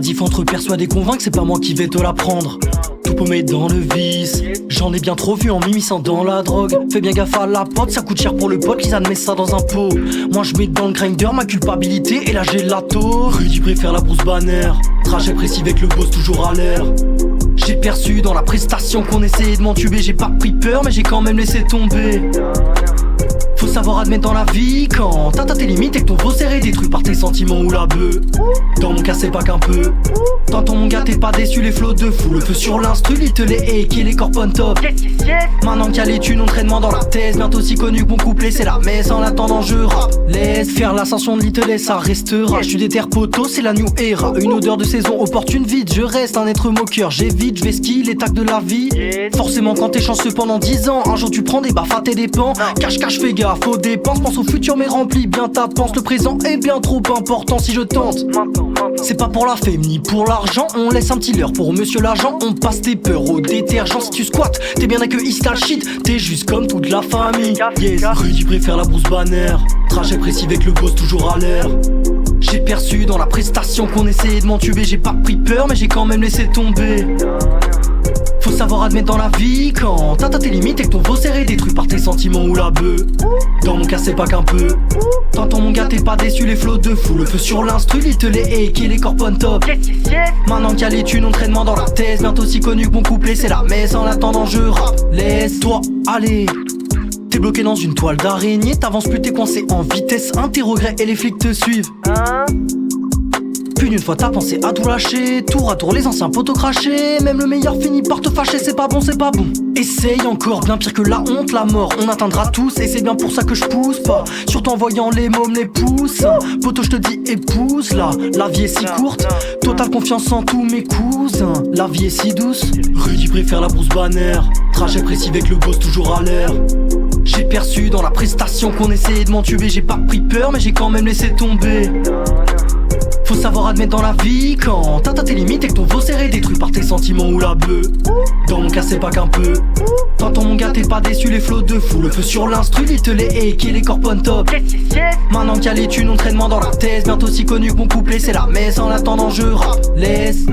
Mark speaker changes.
Speaker 1: diff entre persuader et convaincre, c'est pas moi qui vais te l'apprendre. Tout paumé dans le vice, j'en ai bien trop vu en m'immisçant dans la drogue. Fais bien gaffe à la pote, ça coûte cher pour le pote, Lisanne met ça dans un pot. Moi je mets dans le grinder ma culpabilité et la gelato. Rudy préfère la brousse banner, trajet précis avec le boss toujours à l'air. J'ai perçu dans la prestation qu'on essayait de m'entuber. J'ai pas pris peur mais j'ai quand même laissé tomber. Faut savoir admettre dans la vie quand t'atteins tes limites et que ton veau serré détruit par tes sentiments ou la bœuf. Dans mon cas c'est pas qu'un peu. T'entends mon gars t'es pas déçu, les flots de fou. Le feu sur l'instru, il te les hait, qui est les corps on top. Maintenant qu'il y a les thunes, entraînement dans la thèse. Bientôt aussi connu que mon couplet c'est la messe. En attendant je rappe. Laisse faire l'ascension de l'Italie, ça restera. Je suis des terres poteaux, c'est la new era. Une odeur de saison opportune vide. Je reste un être moqueur, j'évite, je vais ski les tacs de la vie. Forcément quand t'es chanceux pendant 10 ans, un jour tu prends des baffes à tes dépens. Cache fais gaffe aux dépenses, pense au futur mais remplis bien ta panse. Le présent est bien trop important si je tente. C'est pas pour la fame ni pour l'argent, on laisse un petit leurre pour monsieur l'agent. On passe tes peurs au détergent. Si tu squattes, t'es bien accueilli, style shit. T'es juste comme toute la famille. Yes, Rudy préfère la brousse banner, trajet précis avec le boss toujours à l'air. J'ai perçu dans la prestation qu'on essayait de m'entuber. J'ai pas pris peur mais j'ai quand même laissé tomber. Faut savoir admettre dans la vie quand t'atteins tes limites et que ton veau serré détruit par tes sentiments ou la bœuf. Dans mon cas c'est pas qu'un peu. T'entends mon gars t'es pas déçu, les flots de fou. Le feu sur l'instru, il te les hait, qui est les corps on top. Maintenant qu'il y a les thunes, entraînement dans la thèse. Bientôt aussi connu que mon couplet c'est la messe. En attendant je rappe, laisse-toi aller. T'es bloqué dans une toile d'araignée, t'avances plus, t'es coincé en vitesse 1, tes regrets et les flics te suivent. Puis une fois t'as pensé à tout lâcher, tour à tour les anciens poteaux crachés. Même le meilleur finit par te fâcher, c'est pas bon, c'est pas bon. Essaye encore, bien pire que la honte, la mort, on atteindra tous. Et c'est bien pour ça que je pousse pas, surtout en voyant les mômes, les pouces. Poto je te dis épouse là, la vie est si courte. Totale confiance en tous mes cousins, la vie est si douce. Rudy préfère la brousse banner, trajet précis avec le boss toujours à l'air. J'ai perçu dans la prestation qu'on essayait de m'entuber. J'ai pas pris peur mais j'ai quand même laissé tomber. Faut savoir admettre dans la vie quand t'atteins tes limites et que ton veau serré détruit par tes sentiments ou la bœuf. Dans mon cas c'est pas qu'un peu. T'entends mon gars t'es pas déçu, les flots de fou. Le feu sur l'instru, il te les hait, qui est les corps on top. Maintenant qu'il y a les thunes, entraînement dans la thèse. Bientôt aussi connu que mon couplet c'est la messe. En attendant je rappe, laisse.